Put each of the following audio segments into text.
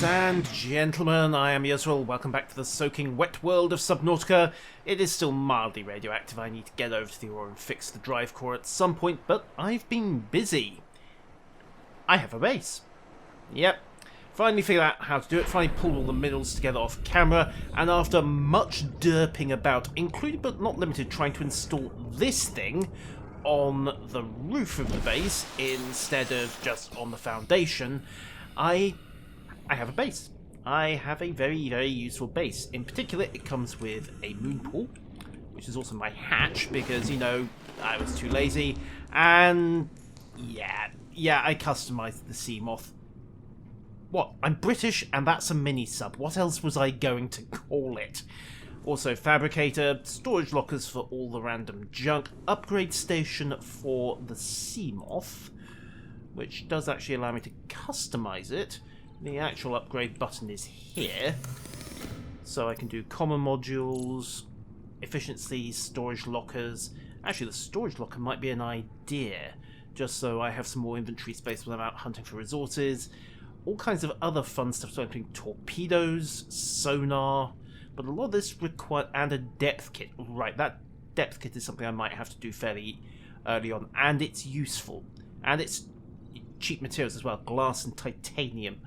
Ladies and gentlemen, I am Yusril. Welcome back to the soaking wet world of Subnautica. It is still mildly radioactive. I need to get over to the ore and fix the drive core at some point, but I've been busy. I have a base. Yep. Finally figured out how to do it, finally pulled all the minerals together off camera, and after much derping about, including but not limited trying to install this thing on the roof of the base instead of just on the foundation, I have a base. I have a very, very useful base. In particular, it comes with a moon pool, which is also my hatch, because, you know, I was too lazy. And, yeah, I customized the sea moth. What? I'm British, and that's a mini-sub. What else was I going to call it? Also, fabricator, storage lockers for all the random junk, upgrade station for the sea moth, which does actually allow me to customize it. The actual upgrade button is here, so I can do common modules, efficiency, storage lockers. Actually, the storage locker might be an idea, just so I have some more inventory space when I'm out hunting for resources. All kinds of other fun stuff, so including torpedoes, sonar, but a lot of this requires, and a depth kit. Right, that depth kit is something I might have to do fairly early on, and it's useful, and it's cheap materials as well, glass and titanium.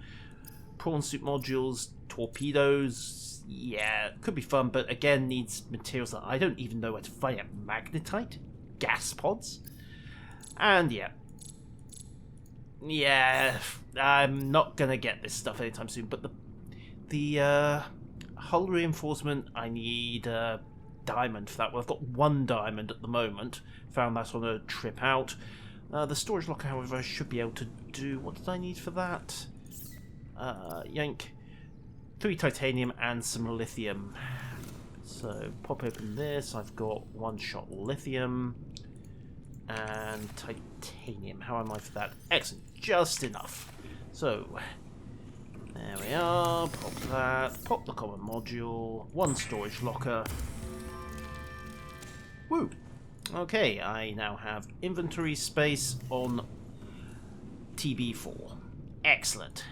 Prawn suit modules, torpedoes, yeah, could be fun, but again needs materials that I don't even know where to find. Magnetite, gas pods, and yeah, I'm not gonna get this stuff anytime soon. But the hull reinforcement, I need a diamond for that. Well, I've got one diamond at the moment. Found that on a trip out. The storage locker, however, I should be able to do. What did I need for that? Yank 3 titanium and some lithium. So pop open this. I've got 1-shot lithium and titanium. How am I for that? Excellent, just enough. So there we are. Pop that. Pop the common module. 1 storage locker. Woo. Okay, I now have inventory space on TB4. Excellent.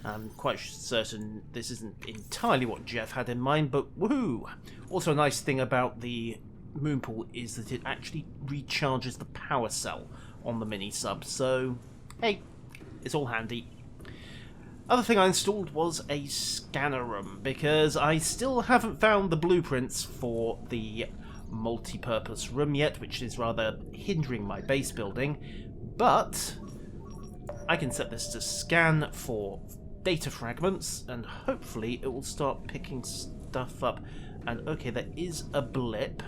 I'm quite certain this isn't entirely what Jeff had in mind, but woohoo! Also, a nice thing about the moon pool is that it actually recharges the power cell on the mini-sub, so hey, it's all handy. Other thing I installed was a scanner room, because I still haven't found the blueprints for the multi-purpose room yet, which is rather hindering my base building, but I can set this to scan for data fragments and hopefully it will start picking stuff up. And okay, there is a blip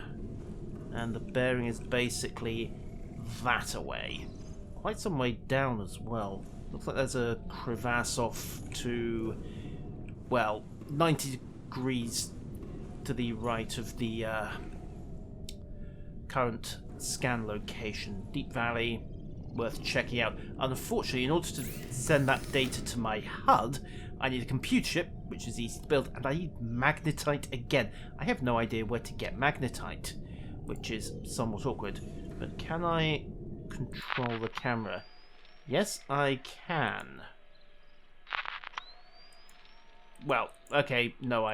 and the bearing is basically that away, quite some way down as well. Looks like there's a crevasse off to, well, 90 degrees to the right of the current scan location. Deep Valley, worth checking out. Unfortunately, in order to send that data to my HUD, I need a computer chip, which is easy to build, and I need magnetite again. I have no idea where to get magnetite, which is somewhat awkward. But can I control the camera? Yes, I can. Well, okay, no,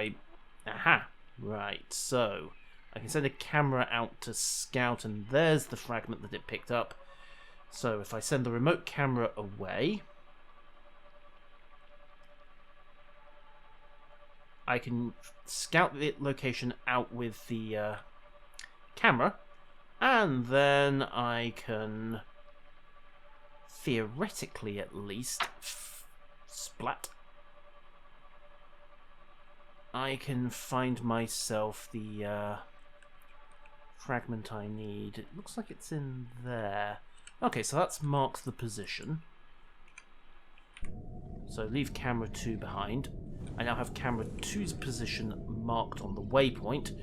aha, right, so I can send a camera out to scout, and there's the fragment that it picked up. So if I send the remote camera away, I can scout the location out with the camera, and then I can, theoretically at least, splat, I can find myself the fragment I need. It looks like it's in there. Okay, so that's marked the position. So leave camera 2 behind. I now have camera 2's position marked on the waypoint,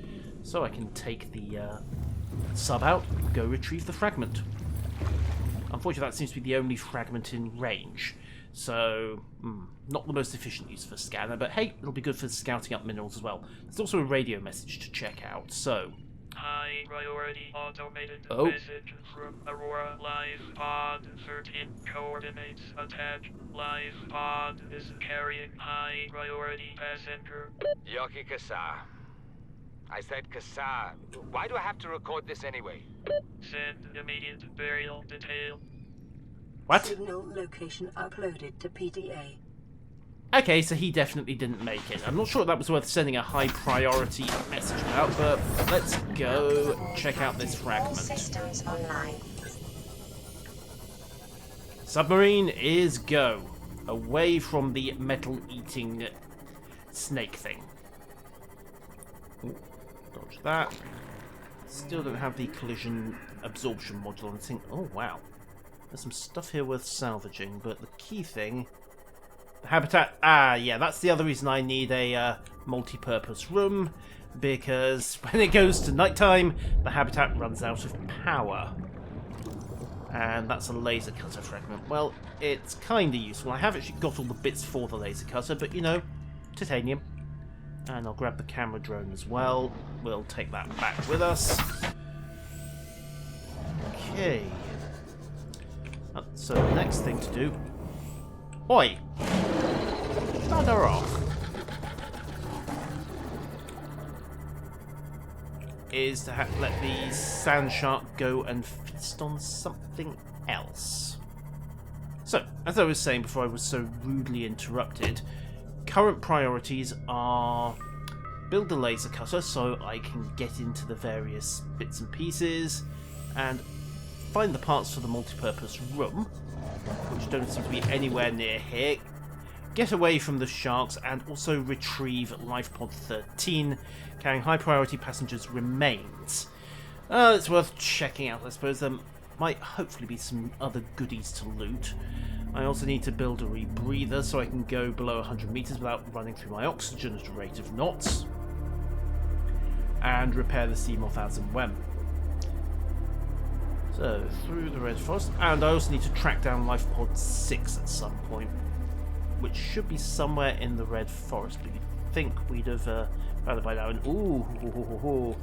so I can take the sub out, go retrieve the fragment. Unfortunately, that seems to be the only fragment in range, so not the most efficient use for a scanner, but hey, it'll be good for scouting up minerals as well. There's also a radio message to check out, so High priority automated Oh. message from Aurora. Live pod 13 coordinates attached. Live pod is carrying high priority passenger. Yoki Kasa. I said Kasa. Why do I have to record this anyway? Send immediate burial detail. What? Signal location uploaded to PDA. Okay, so he definitely didn't make it. I'm not sure if that was worth sending a high priority message about, but let's go check out this fragment. Systems online. Submarine is go. Away from the metal-eating snake thing. Ooh, dodge that. Still don't have the collision absorption module on the thing. Oh, wow. There's some stuff here worth salvaging, but the key thing... Habitat. Ah, yeah, that's the other reason I need a multi-purpose room, because when it goes to nighttime, the habitat runs out of power. And that's a laser cutter fragment. Well, it's kind of useful. I have actually got all the bits for the laser cutter, but you know, titanium. And I'll grab the camera drone as well. We'll take that back with us. Okay. So the next thing to do... Oi! Bugger off! Is to let the sand shark go and feast on something else. So, as I was saying before I was so rudely interrupted, current priorities are build a laser cutter so I can get into the various bits and pieces and find the parts for the multi-purpose room, which don't seem to be anywhere near here, get away from the sharks, and also retrieve LifePod 13, carrying high priority passengers' remains. It's worth checking out, I suppose. There might hopefully be some other goodies to loot. I also need to build a rebreather so I can go below 100 meters without running through my oxygen at a rate of knots. And repair the Seamoth as and when. So, through the Red Forest. And I also need to track down LifePod 6 at some point, which should be somewhere in the Red Forest, but you'd think we'd have found it by now. And ooh, no.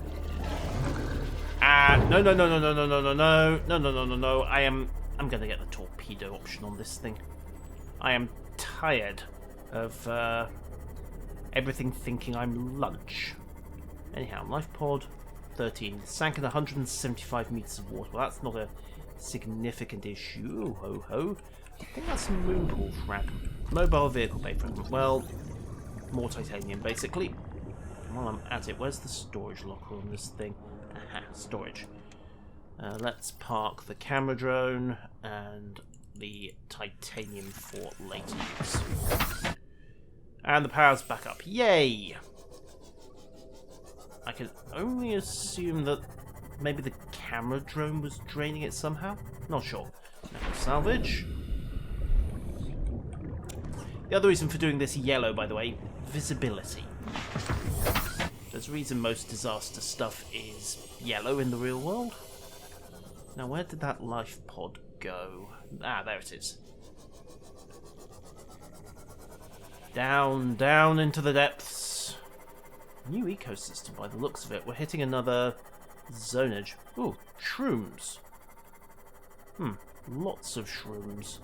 I'm gonna get the torpedo option on this thing. I am tired of everything thinking I'm lunch. Anyhow, LifePod 13 sank in 175 meters of water. Well, that's not a significant issue. Ho ho. I think that's some moon pool fragment. Mobile vehicle bay fragment. Well, more titanium, basically. While I'm at it, where's the storage locker on this thing? Aha, storage. Let's park the camera drone and the titanium for later use. And the power's back up. Yay! I can only assume that maybe the camera drone was draining it somehow. Not sure. Now, salvage. The other reason for doing this yellow, by the way, visibility. There's a reason most disaster stuff is yellow in the real world. Now, where did that life pod go? Ah, there it is. Down, down into the depths. New ecosystem by the looks of it. We're hitting another zonage. Ooh, shrooms. Lots of shrooms.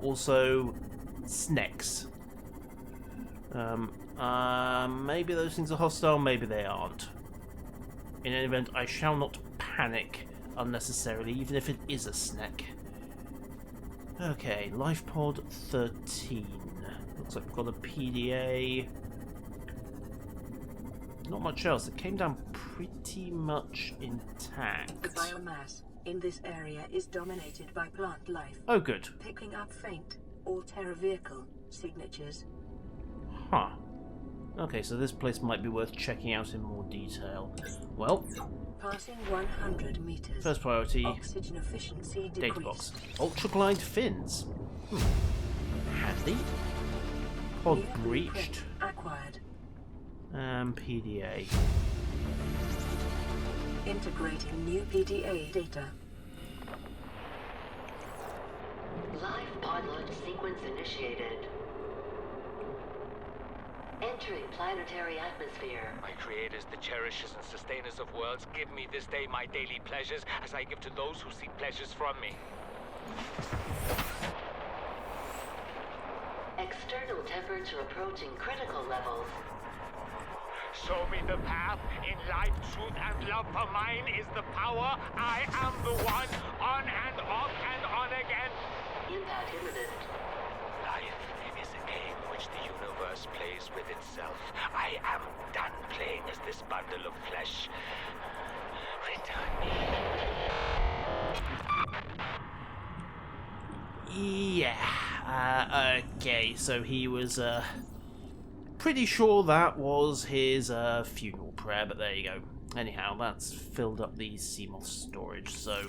Also, snakes. Maybe those things are hostile, maybe they aren't. In any event, I shall not panic unnecessarily, even if it is a snack. Okay, LifePod 13. Looks like we've got a PDA. Not much else. It came down pretty much intact. The biomass in this area is dominated by plant life. Oh, good. Picking up faint Alterra vehicle signatures. Huh. Okay, so this place might be worth checking out in more detail. Well, Passing 100 meters. first priority, Oxygen efficiency data decreased. box. Ultra-glide fins. Handy. Pod New breached. blueprint acquired. PDA. Integrating new PDA data. Live pod launch sequence initiated. Entering planetary atmosphere. My creators, the cherishers and sustainers of worlds, give me this day my daily pleasures as I give to those who seek pleasures from me. External temperature approaching critical levels. Show me the path. In life, truth, and love for mine is the power. I am the one. On and off and on again. Impact imminent. Life is a game which the universe plays with itself. I am done playing as this bundle of flesh. Return me. Yeah. Okay, so he was pretty sure that was his funeral prayer, but there you go. Anyhow, that's filled up the CMOS storage, so...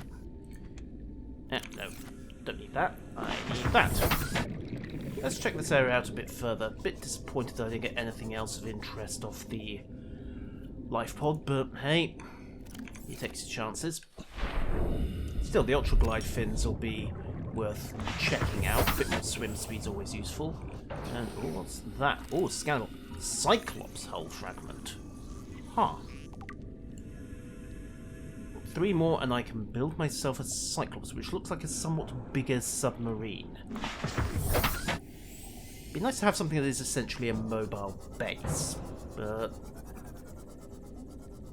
no, don't need that. I need that. Let's check this area out a bit further. Bit disappointed I didn't get anything else of interest off the life pod, but hey, he takes his chances. Still, the ultra glide fins will be worth checking out. A bit more swim speed's always useful. And oh, what's that? Oh, scandal. Cyclops hull fragment. Huh. 3 more and I can build myself a Cyclops, which looks like a somewhat bigger submarine. Be nice to have something that is essentially a mobile base, but...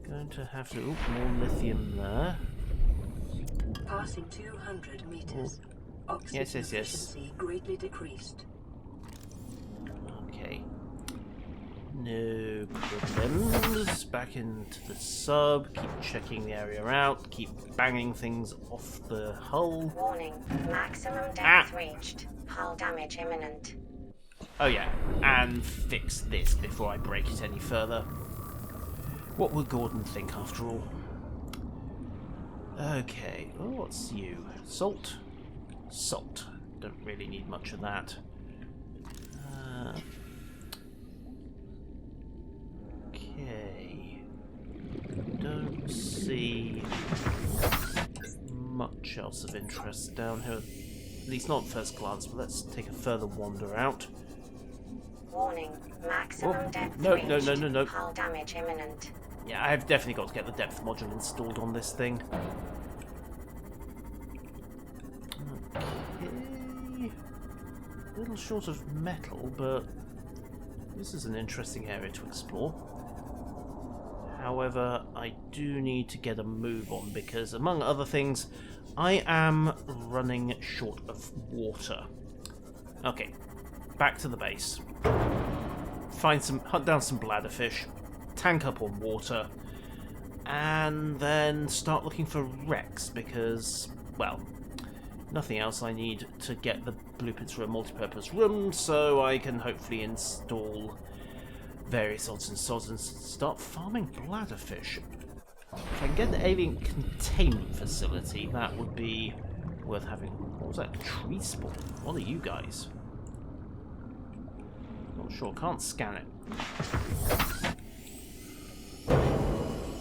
going to have to... oh, more lithium there. Passing 200 meters. Oh. Oxygen Yes. efficiency greatly decreased. Okay. No problems. Back into the sub. Keep checking the area out. Keep banging things off the hull. Warning, maximum depth reached. Hull damage imminent. Oh yeah, and fix this before I break it any further. What would Gordon think after all? Okay, oh, what's you? Salt? Salt. Don't really need much of that. Okay. Don't see much else of interest down here. At least not at first glance, but let's take a further wander out. Warning, maximum depth No. reached. Hull damage imminent. Yeah, I've definitely got to get the depth module installed on this thing. Okay. A little short of metal, but this is an interesting area to explore. However, I do need to get a move on because, among other things, I am running short of water. Okay, back to the base. Hunt down some bladderfish, tank up on water, and then start looking for wrecks because, well, nothing else. I need to get the blueprints for a multi-purpose room so I can hopefully install various odds and sods and start farming bladderfish. If I can get the alien containment facility, that would be worth having. What was that? Tree spawn? What are you guys? Not sure. Can't scan it.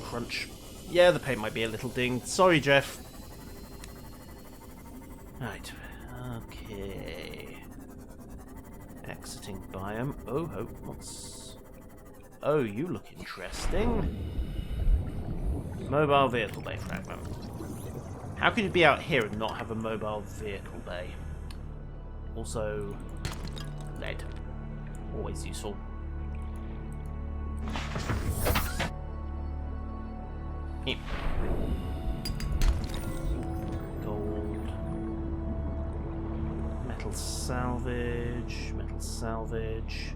Crunch. Yeah, the paint might be a little dinged. Sorry, Jeff. Right. Okay. Exiting biome. Oh, what's... oh, you look interesting. Mobile vehicle bay fragment. How could you be out here and not have a mobile vehicle bay? Also, lead. Always useful. Here. Gold. Metal salvage. Metal salvage.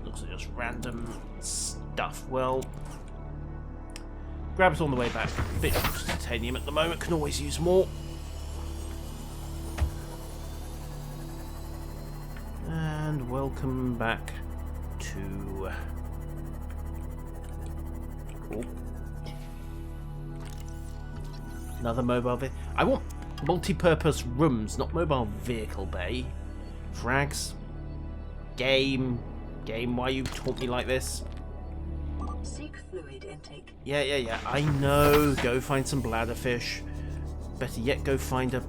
Looks like just random stuff. Well, grab it on the way back. Bit short of titanium at the moment. Can always use more. And welcome back to... oh. Another mobile vehicle. I want multi-purpose rooms, not mobile vehicle bay. Frags. Game, why you taunt me like this? Seek fluid intake. Yeah. I know. Go find some bladderfish. Better yet, go find a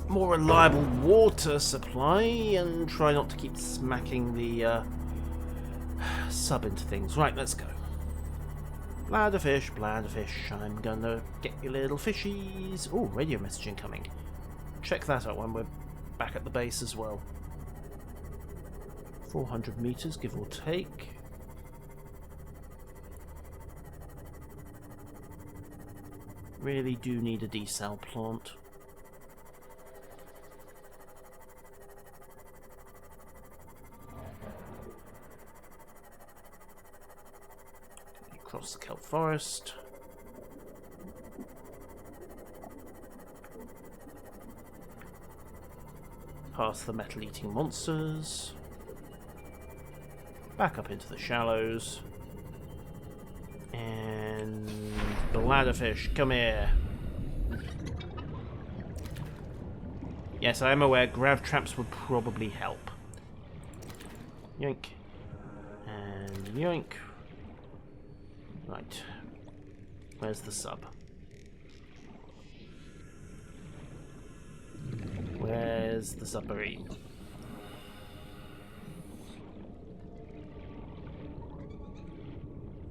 more reliable water supply and try not to keep smacking the sub into things. Right, let's go. Bladderfish, bladderfish, I'm gonna get you little fishies. Oh, radio messaging coming. Check that out when we're back at the base as well. 400 meters, give or take. Really do need a desal plant. Across the kelp forest. Past the metal-eating monsters. Back up into the shallows. And bladderfish, come here. Yes, I am aware grav traps would probably help. Yoink. And yoink. Right. Where's the sub? Where's the submarine?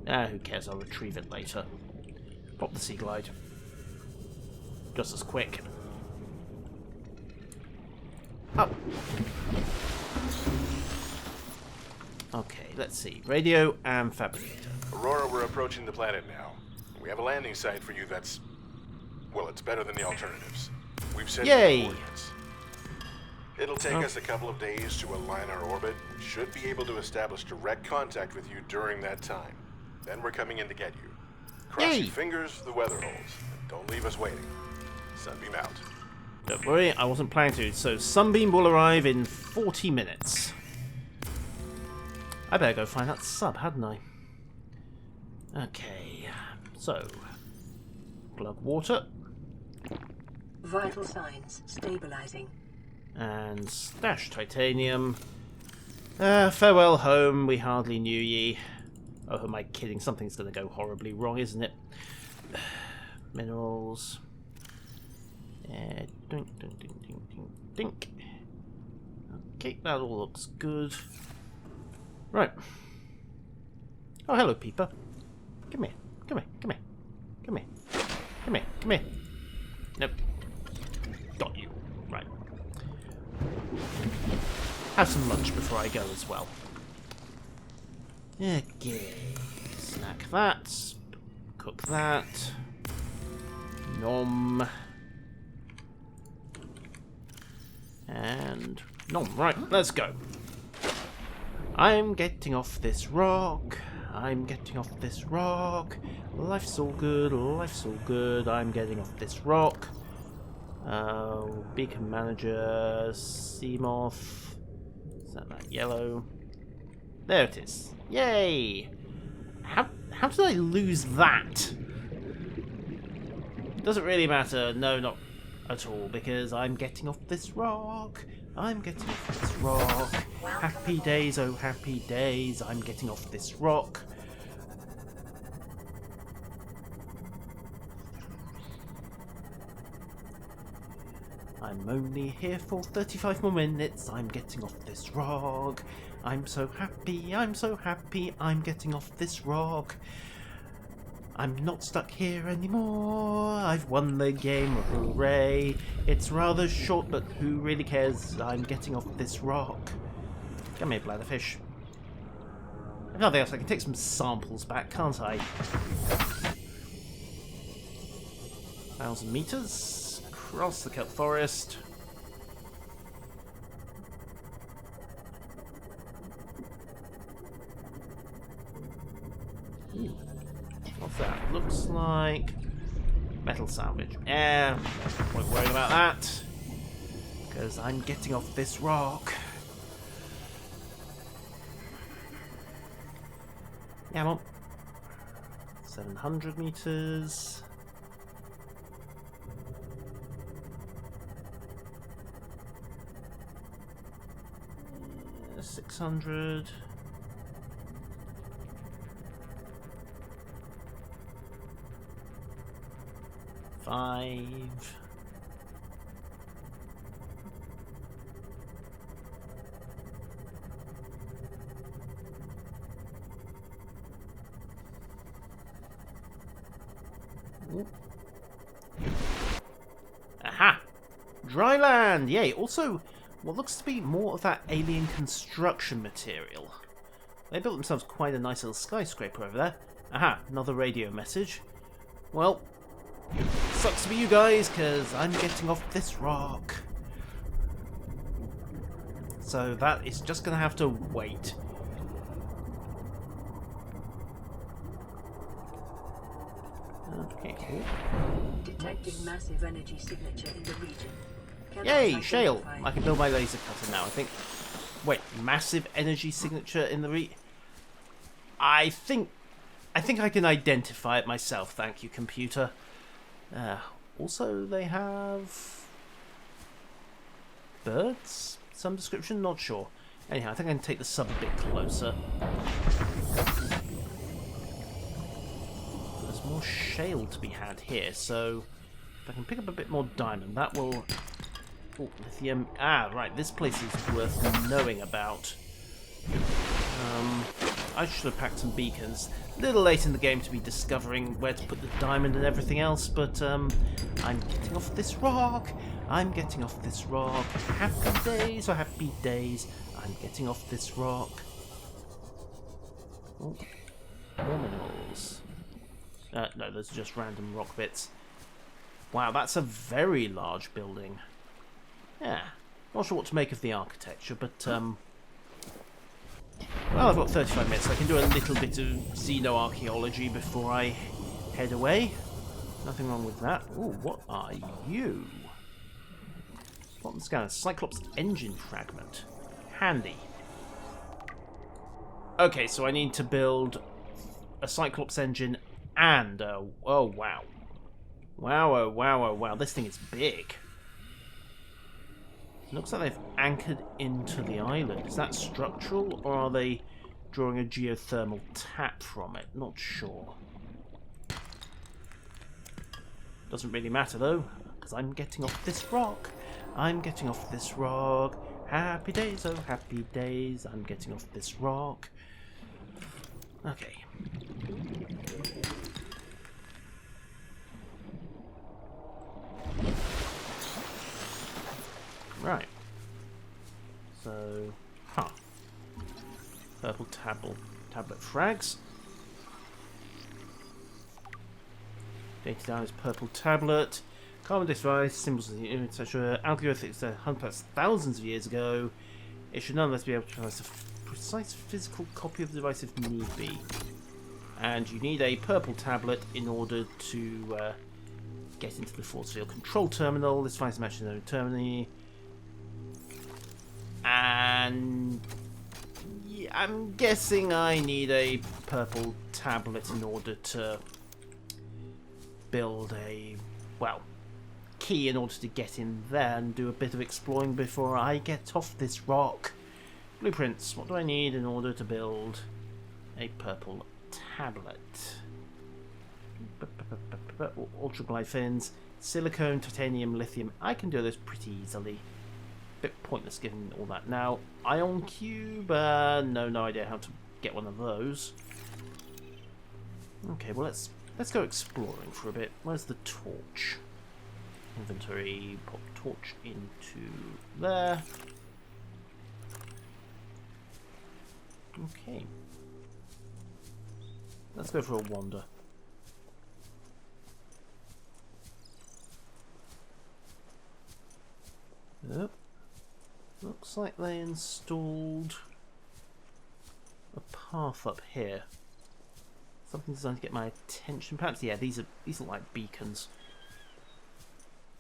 Ah, who cares? I'll retrieve it later. Pop the sea glide. Just as quick. Up. Okay, let's see. Radio and fabricator. Aurora, we're approaching the planet now. We have a landing site for you that's... well, it's better than the alternatives. We've set Yay! coordinates. It'll take us a couple of days to align our orbit. Should be able to establish direct contact with you during that time. Then we're coming in to get you. Cross Yay! your fingers for the weather holds. Don't leave us waiting. Sunbeam out. Don't worry, I wasn't planning to. So, Sunbeam will arrive in 40 minutes. I better go find that sub, hadn't I? Okay, so... plug water. Vital signs stabilizing. And stash titanium. Farewell home, we hardly knew ye. Oh, am I kidding? Something's going to go horribly wrong, isn't it? Minerals. Dink, dink, dink, dink, dink, dink. Okay, that all looks good. Right. Oh, hello, Peeper. Come here. Come here. Come here. Come here. Come here. Come here. Nope. Got you. Right. Have some lunch before I go as well. Okay. Snack that. Cook that. Nom. And nom. Right, let's go. I'm getting off this rock. I'm getting off this rock. Life's all good. Life's all good. I'm getting off this rock. Beacon manager. Seamoth. Is that yellow? There it is. Yay! How did I lose that? Doesn't really matter. No, not at all, because I'm getting off this rock. I'm getting off this rock. Happy days, oh happy days. I'm getting off this rock. I'm only here for 35 more minutes. I'm getting off this rock. I'm so happy, I'm so happy. I'm getting off this rock. I'm not stuck here anymore. I've won the game, hooray. It's rather short, but who really cares? I'm getting off this rock. Come here, bladderfish. If nothing else, I can take some samples back, can't I? 1,000 meters across the kelp forest. Ooh. What's that? Looks like metal salvage. Yeah, won't worry about that, because I'm getting off this rock. Yeah, I'm on 700 meters. Uh, 600. Five. Dry land! Yay! Also, what looks to be more of that alien construction material. They built themselves quite a nice little skyscraper over there. Aha, another radio message. Well, sucks to be you guys, because I'm getting off this rock. So that is just going to have to wait. Okay. Detecting massive energy signature in the region. Cannot Yay, shale! identify. I can build my laser cutter now, I think. Wait, massive energy signature in the I think I can identify it myself, thank you, computer. Also, they have birds? Some description? Not sure. Anyhow, I think I can take the sub a bit closer. There's more shale to be had here, so if I can pick up a bit more diamond, that will... Oh, lithium. Ah, right, this place is worth knowing about. I should have packed some beacons. A little late in the game to be discovering where to put the diamond and everything else, but I'm getting off this rock. I'm getting off this rock. Happy days or happy days. I'm getting off this rock. Oh, more minerals. No, those are just random rock bits. Wow, that's a very large building. Yeah, not sure what to make of the architecture, but well, I've got 35 minutes, so I can do a little bit of xenoarchaeology before I head away. Nothing wrong with that. Ooh, what are you? Bottom scanner, Cyclops engine fragment. Handy. Okay, so I need to build a Cyclops engine and oh wow. Wow, oh wow, oh wow, this thing is big. It looks like they've anchored into the island. Is that structural, or are they drawing a geothermal tap from it? Not sure. Doesn't really matter though, because I'm getting off this rock. I'm getting off this rock. Happy days, oh happy days. I'm getting off this rock. Okay. Right. So, purple tablet frags. Data down is purple tablet. Carbon device, symbols, etc. Algorithms hundreds, thousands of years ago. It should nonetheless be able to provide a precise physical copy of the device if need be. And you need a purple tablet in order to get into the force field control terminal. This device matches no terminal. And yeah, I'm guessing I need a purple tablet in order to build a, well, key in order to get in there and do a bit of exploring before I get off this rock. Blueprints. What do I need in order to build a purple tablet? Ultraglide fins, silicone, titanium, lithium. I can do this pretty easily. Bit pointless given all that now. Ion cube, no idea how to get one of those. Okay, well let's go exploring for a bit. Where's the torch? Inventory, pop torch into there. Okay. Let's go for a wander. Yep. Looks like they installed a path up here. Something designed to get my attention. Perhaps, yeah, these are like beacons.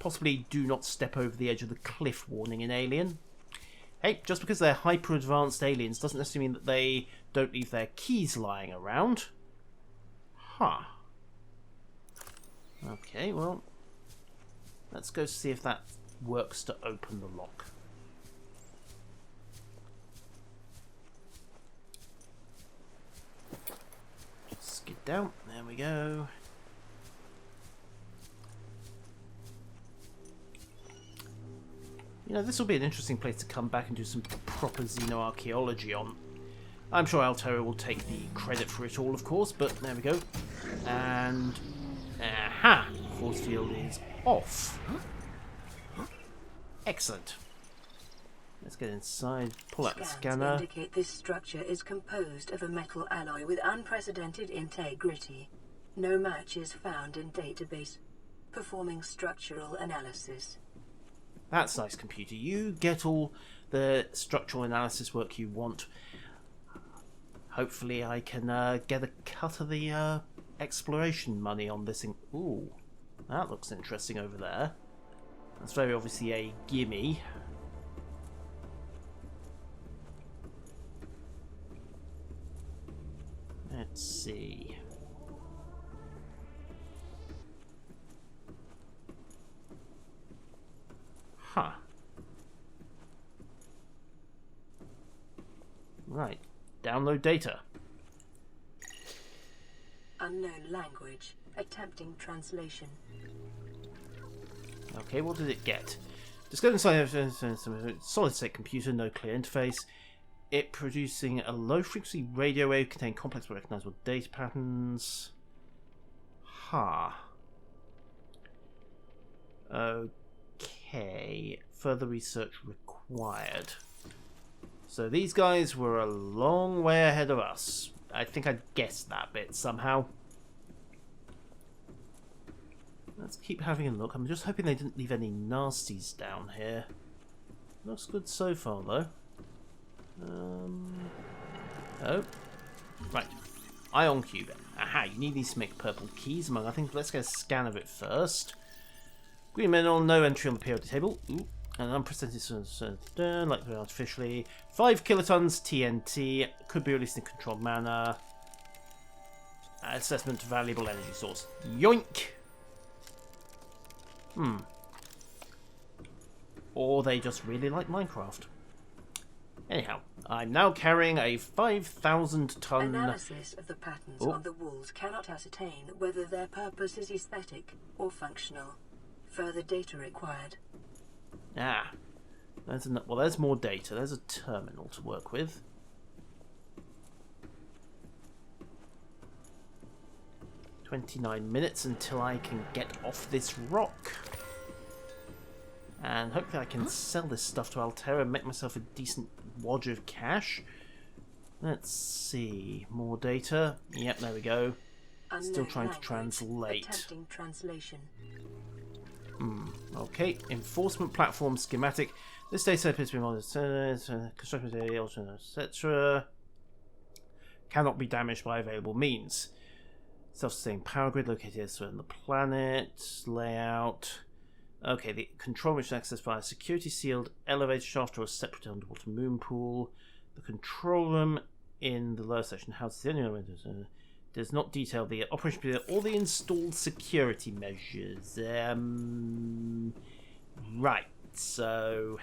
Possibly do not step over the edge of the cliff warning in Alien. Hey, just because they're hyper-advanced aliens doesn't necessarily mean that they don't leave their keys lying around. Huh. Okay, well, let's go see if that works to open the lock. Skid down. There we go. You know, this will be an interesting place to come back and do some proper xenoarchaeology on. I'm sure Altera will take the credit for it all, of course, but there we go. And... aha! Force field is off. Excellent. Let's get inside, pull out the Scans scanner. indicate this structure is composed of a metal alloy with unprecedented integrity. No match is found in database. Performing structural analysis. That's nice, computer. You get all the structural analysis work you want. Hopefully I can get a cut of the exploration money on this thing. Ooh, that looks interesting over there. That's very obviously a gimme. Let's see. Huh. Right. Download data. Unknown language. Attempting translation. Okay, what did it get? Discovered inside a solid state computer, no clear interface. It producing a low frequency radio wave containing complex but recognizable data patterns. Okay. Further research required. So these guys were a long way ahead of us. I think I guessed that bit somehow. Let's keep having a look. I'm just hoping they didn't leave any nasties down here. Looks good so far, though. Oh. Right. Ion cube. Aha, you need these to make purple keys, among other things. Let's get a scan of it first. Green mineral, no entry on the periodic table. Ooh. An unprecedented like artificially. 5 kilotons TNT. Could be released in a controlled manner. Assessment valuable energy source. Yoink! Or they just really like Minecraft. Anyhow, I'm now carrying a 5,000 ton... Analysis of the patterns on the walls cannot ascertain whether their purpose is aesthetic or functional. Further data required. Ah. There's more data. There's a terminal to work with. "29 minutes until I can get off this rock. And hopefully I can sell this stuff to Altera and make myself a decent wad of cash. Let's see. More data. Yep, there we go. Still trying to translate. Attempting translation. Okay. Enforcement platform schematic. This data appears to be monitored. Construction data, etc. Cannot be damaged by available means. Self-sustaining power grid located elsewhere on the planet. Layout. Okay, the control room is accessed via a security sealed elevator shaft or a separate underwater moon pool. The control room in the lower section houses the only elevator. Does not detail the operation period or the installed security measures. Right, so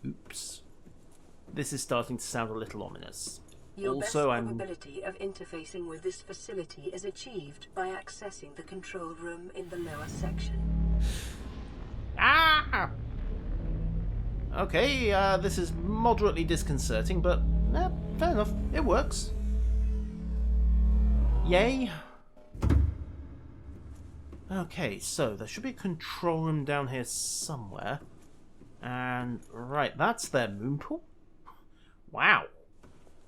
oops. This is starting to sound a little ominous. Your Also, best probability of interfacing with this facility is achieved by accessing the control room in the lower section. Ah! Okay, this is moderately disconcerting, but fair enough. It works. Yay. Okay, so there should be a control room down here somewhere. And, right, that's their moon pool? Wow.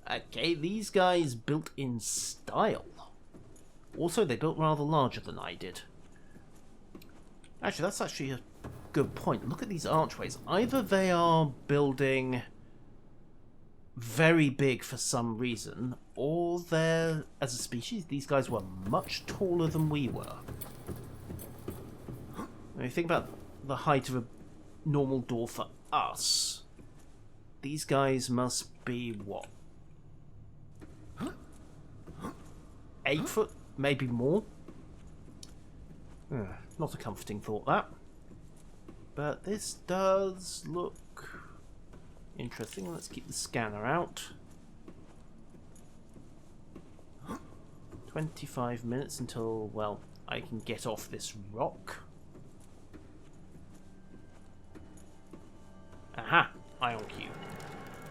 Okay, these guys built in style. Also, they built rather larger than I did. Actually, that's actually a good point. Look at these archways. Either they are building very big for some reason, or they're, as a species, these guys were much taller than we were. When you think about the height of a normal door for us, these guys must be, what? 8 foot, maybe more. Not a comforting thought, that. But this does look interesting. Let's keep the scanner out. 25 minutes until, well, I can get off this rock. Aha! Ion cube.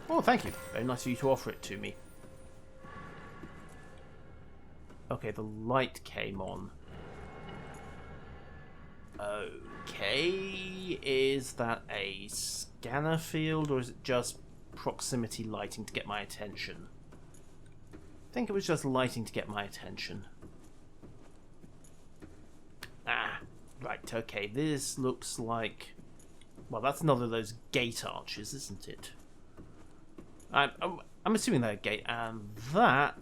Oh, thank you. Very nice of you to offer it to me. Okay, the light came on. Okay, is that a scanner field or is it just proximity lighting to get my attention? I think it was just lighting to get my attention. Ah, right, okay, this looks like... Well, that's another of those gate arches, isn't it? I'm assuming they're a gate, and that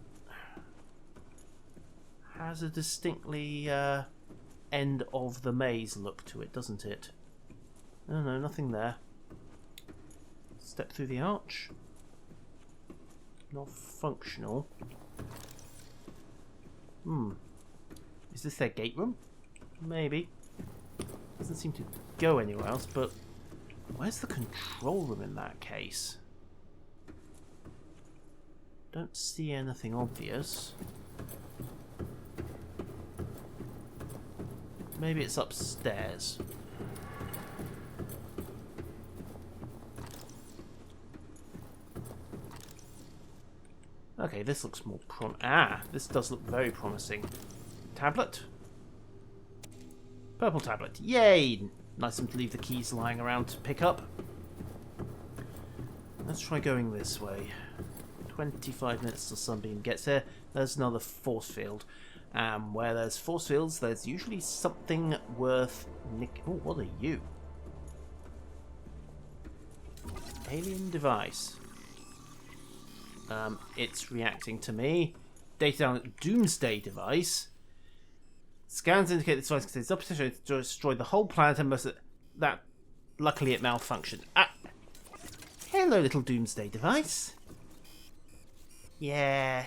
has a distinctly end of the maze look to it, doesn't it? No, nothing there. Step through the arch. Not functional. Is this their gate room? Maybe. Doesn't seem to go anywhere else, but where's the control room in that case? Don't see anything obvious. Maybe it's upstairs. Okay, this looks more this does look very promising. Tablet? Purple tablet. Yay! Nice of them to leave the keys lying around to pick up. Let's try going this way. 25 minutes till Sunbeam gets here. There's another force field. Where there's force fields, there's usually something worth Oh, what are you? Alien device. It's reacting to me. Data down Doomsday device. Scans indicate this device contains the potential to destroy the whole planet and most of that. Luckily, it malfunctioned. Hello, little Doomsday device. Yeah.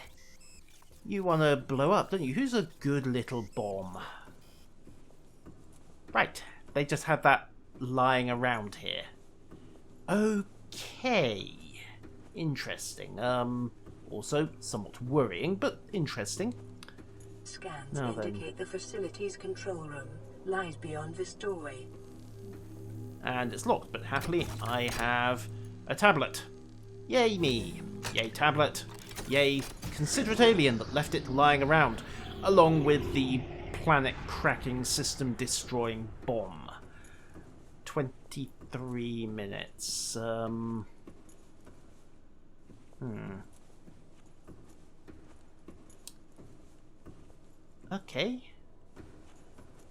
You want to blow up, don't you? Who's a good little bomb? Right. They just had that lying around here. Okay. Interesting. Also somewhat worrying, but interesting. Scans indicate the facility's control room lies beyond this doorway. And it's locked, but happily I have a tablet. Yay me. Yay tablet. Yay considerate alien that left it lying around, along with the planet-cracking, system-destroying bomb. 23 minutes. Okay.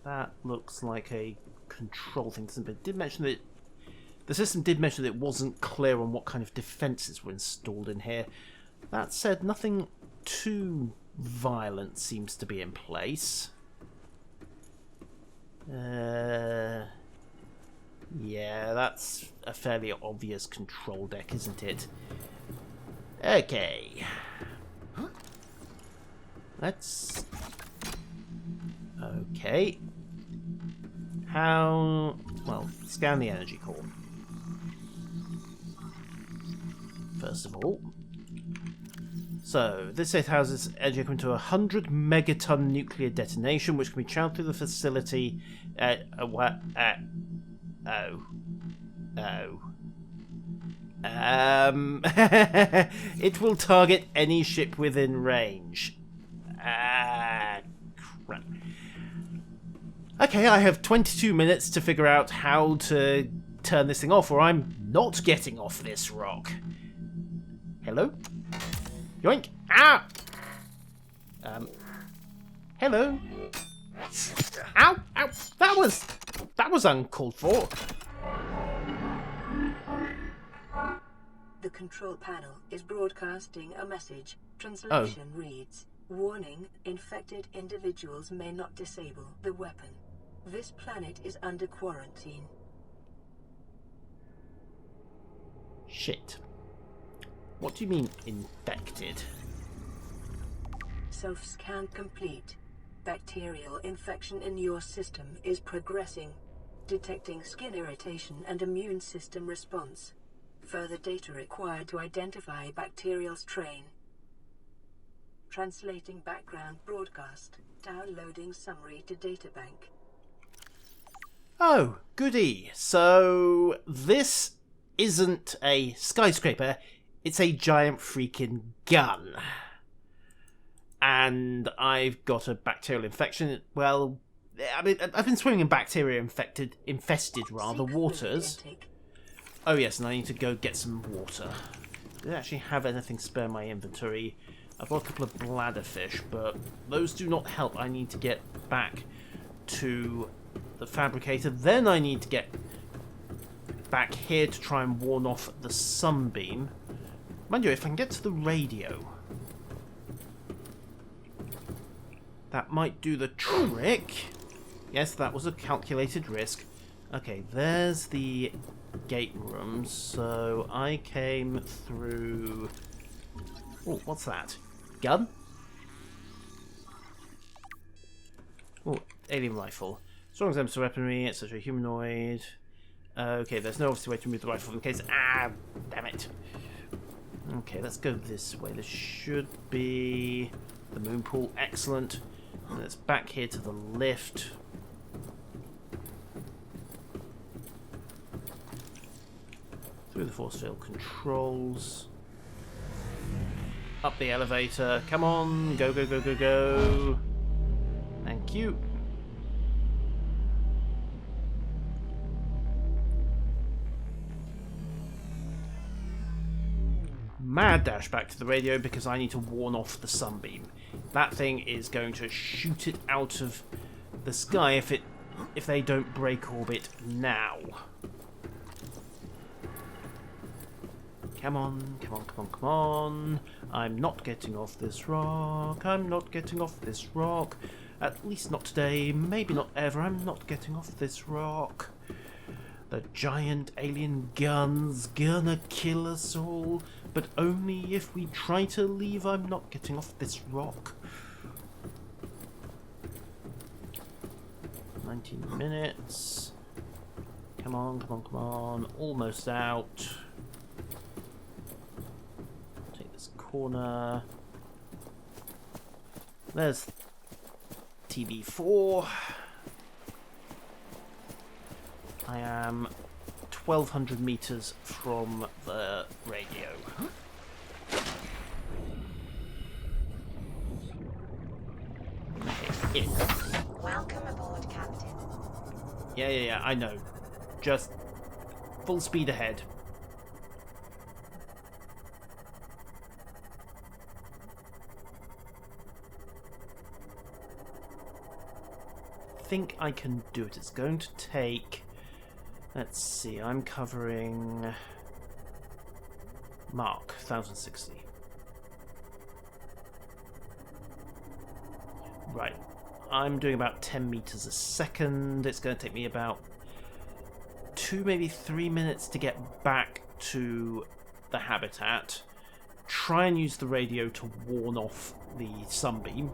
That looks like a control thing. It did mention that the system did mention that it wasn't clear on what kind of defences were installed in here. That said, nothing too violent seems to be in place. Yeah, that's a fairly obvious control deck, isn't it? Okay. Let's... Okay. How... Well, scan the energy core. First of all. So, this set houses energy equivalent to 100 megaton nuclear detonation, which can be channeled through the facility. It will target any ship within range. Crap. Okay, I have 22 minutes to figure out how to turn this thing off, or I'm not getting off this rock. Hello? Yoink! Ah! Hello? Ow! Ow! That was uncalled for. The control panel is broadcasting a message. Translation reads, "Warning, infected individuals may not disable the weapon. This planet is under quarantine." Shit. What do you mean, infected? Self-scan complete. Bacterial infection in your system is progressing. Detecting skin irritation and immune system response. Further data required to identify bacterial strain. Translating background broadcast. Downloading summary to databank. Oh, goody. So, this isn't a skyscraper, it's a giant freaking gun. And I've got a bacterial infection. Well, I mean, I've been swimming in bacteria-infested waters. Oh yes, and I need to go get some water. I don't actually have anything spare in my inventory. I've got a couple of bladderfish, but those do not help. I need to get back to the fabricator. Then I need to get back here to try and warn off the sunbeam. Mind you, if I can get to the radio, that might do the trick. Yes, that was a calculated risk. Okay, there's the gate room. So I came through... Oh, what's that? Gun? Oh, alien rifle. Strong exemplar weaponry, etc. Humanoid. Okay, there's no obvious way to move the rifle in case... Ah, damn it. Okay, let's go this way. There should be the moon pool. Excellent. And it's back here to the lift. Through the force field controls. Up the elevator. Come on. Go, go, go, go, go. Thank you. Mad dash back to the radio because I need to warn off the sunbeam. That thing is going to shoot it out of the sky if they don't break orbit now. Come on, come on, come on, come on. I'm not getting off this rock. I'm not getting off this rock. At least not today. Maybe not ever. I'm not getting off this rock. The giant alien gun's gonna kill us all. But only if we try to leave. I'm not getting off this rock. 19 minutes. Come on, come on, come on. Almost out. Take this corner. There's TV4. I am 1,200 meters from the radio. Okay. Welcome aboard, Captain. Yeah, I know. Just full speed ahead. I think I can do it. It's going to take... Let's see, I'm covering Mark 1060. Right, I'm doing about 10 meters a second. It's going to take me about 2, maybe 3 minutes to get back to the habitat. Try and use the radio to warn off the sunbeam.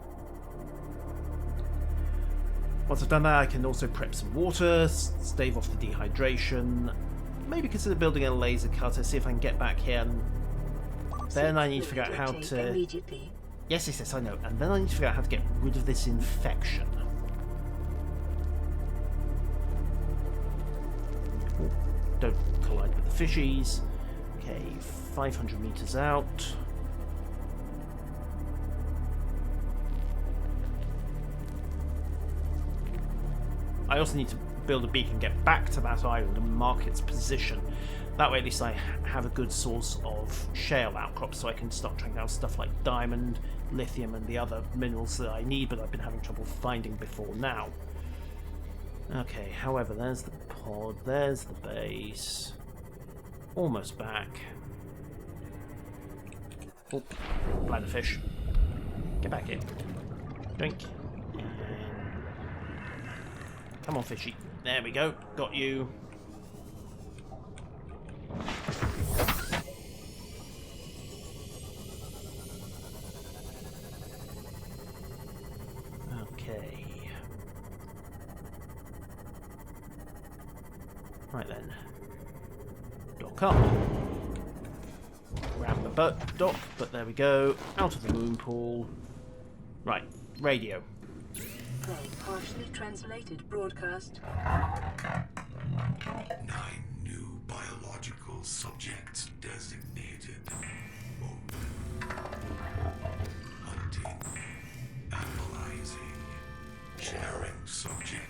Once I've done that, I can also prep some water, stave off the dehydration, maybe consider building a laser cutter, see if I can get back here, and then I need to figure out how to... Yes, I know. And then I need to figure out how to get rid of this infection. Ooh, don't collide with the fishies. Okay, 500 meters out. I also need to build a beacon, get back to that island and mark its position. That way at least I have a good source of shale outcrops so I can start trying out stuff like diamond, lithium and the other minerals that I need but I've been having trouble finding before now. Okay, however, there's the pod, there's the base. Almost back. Oh, bladderfish. Get back here. Drink. Come on, fishy. There we go. Got you. Okay. Right then. Dock up. Grab the boat dock, but there we go. Out of the moon pool. Right. Radio. Play partially translated broadcast. 9 new biological subjects designated. Hunting. Analyzing. Sharing subject.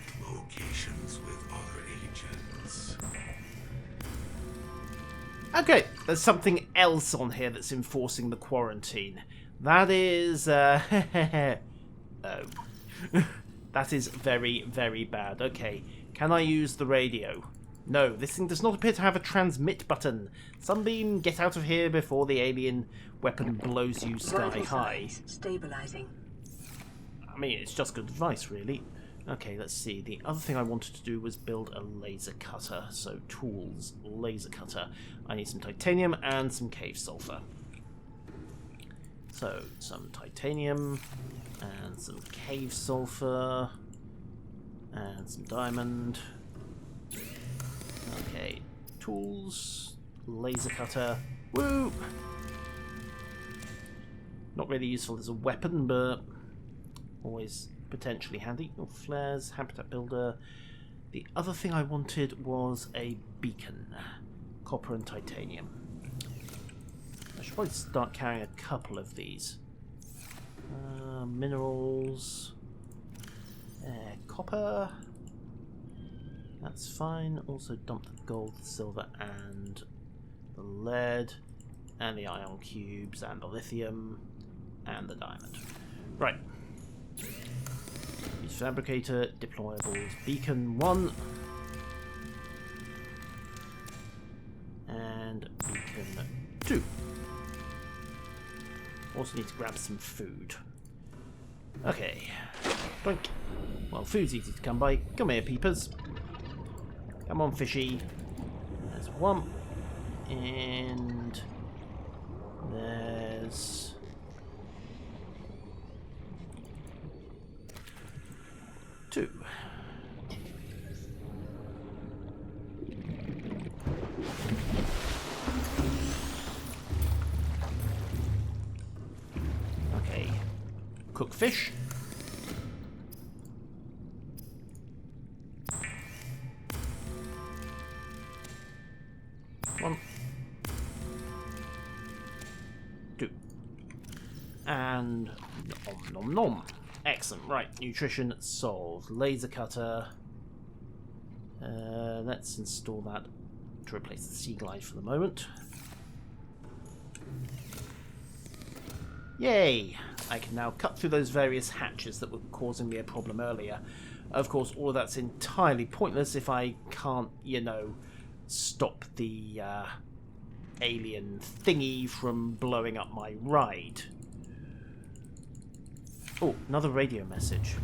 Okay, there's something else on here that's enforcing the quarantine. That is, oh. That is very, very bad. Okay, can I use the radio? No, this thing does not appear to have a transmit button. Sunbeam, get out of here before the alien weapon blows you sky high. Stabilizing. I mean, it's just good advice, really. Okay, let's see. The other thing I wanted to do was build a laser cutter. So, tools, laser cutter. I need some titanium and some cave sulfur. So, some titanium and some cave sulfur and some diamond. Okay, tools, laser cutter. Woo! Not really useful as a weapon, but always potentially handy. Oh, flares, habitat builder. The other thing I wanted was a beacon. Copper and titanium. I should probably start carrying a couple of these. Minerals. Copper. That's fine. Also dump the gold, the silver, and the lead, and the ion cubes, and the lithium, and the diamond. Right. Use fabricator, deployables, beacon 1, and beacon 2. Also need to grab some food. Okay. Doink. Well, food's easy to come by. Come here, peepers. Come on, fishy. There's one. And there's two. Okay. Cook fish. One. Two. And nom nom nom. Excellent. Right, nutrition solved. Laser cutter. Let's install that to replace the sea glide for the moment. Yay! I can now cut through those various hatches that were causing me a problem earlier. Of course, all of that's entirely pointless if I can't, you know, stop the alien thingy from blowing up my ride. Oh, another radio message.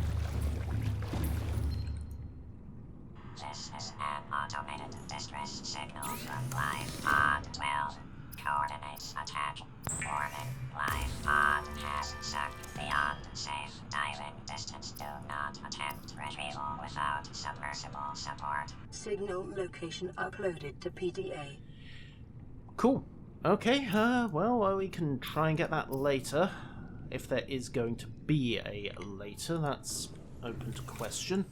This is an automated distress signal from Life Pod 12. Coordinates attack. Warning, Life Pod has sunk beyond safe diving distance. Do not attempt retrieval without submersible support. Signal location uploaded to PDA. Cool. Okay, well, we can try and get that later. If there is going to be a later, that's open to question.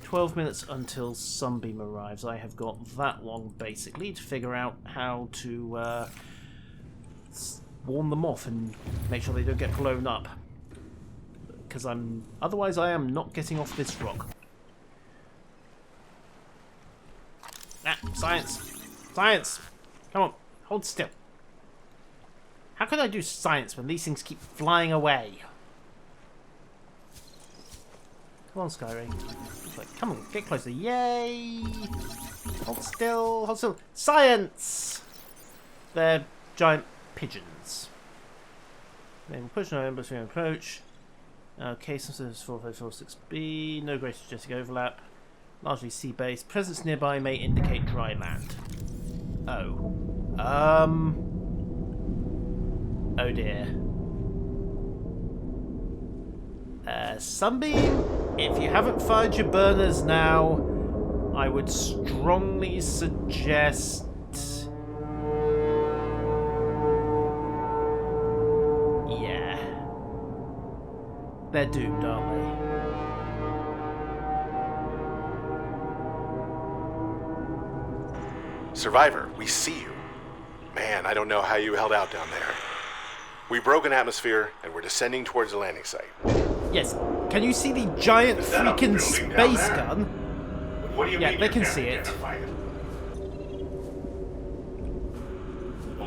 12 minutes until Sunbeam arrives. I have got that long, basically, to figure out how to warn them off and make sure they don't get blown up. Because otherwise I am not getting off this rock. Ah, science! Science! Come on, hold still. How can I do science when these things keep flying away? Come on, Skyray. Come on, get closer. Yay! Hold still, hold still. Science! They're giant pigeons. Then push no embassy approach. Okay, synthesis 4546B. No greater genetic overlap. Largely sea-based. Presence nearby may indicate dry land. Oh. Oh dear. Sunbeam, if you haven't fired your burners now, I would strongly suggest... Yeah. They're doomed, aren't they? Survivor, we see you. Man, I don't know how you held out down there. We broke an atmosphere, and we're descending towards the landing site. Yes. Can you see the giant freaking space gun? What do you yeah, mean they can see it.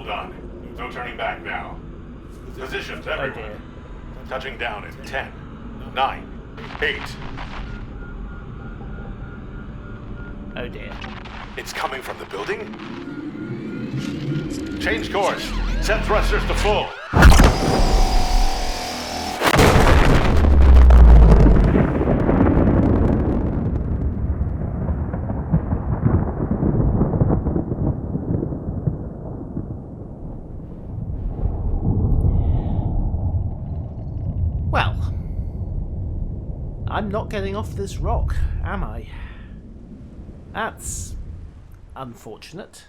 Battle done. No turning back now. Positions, everyone. dear. Touching down in 10, 9, 8. Oh dear. It's coming from the building? Change course. Set thrusters to full. Well, I'm not getting off this rock, am I? That's unfortunate.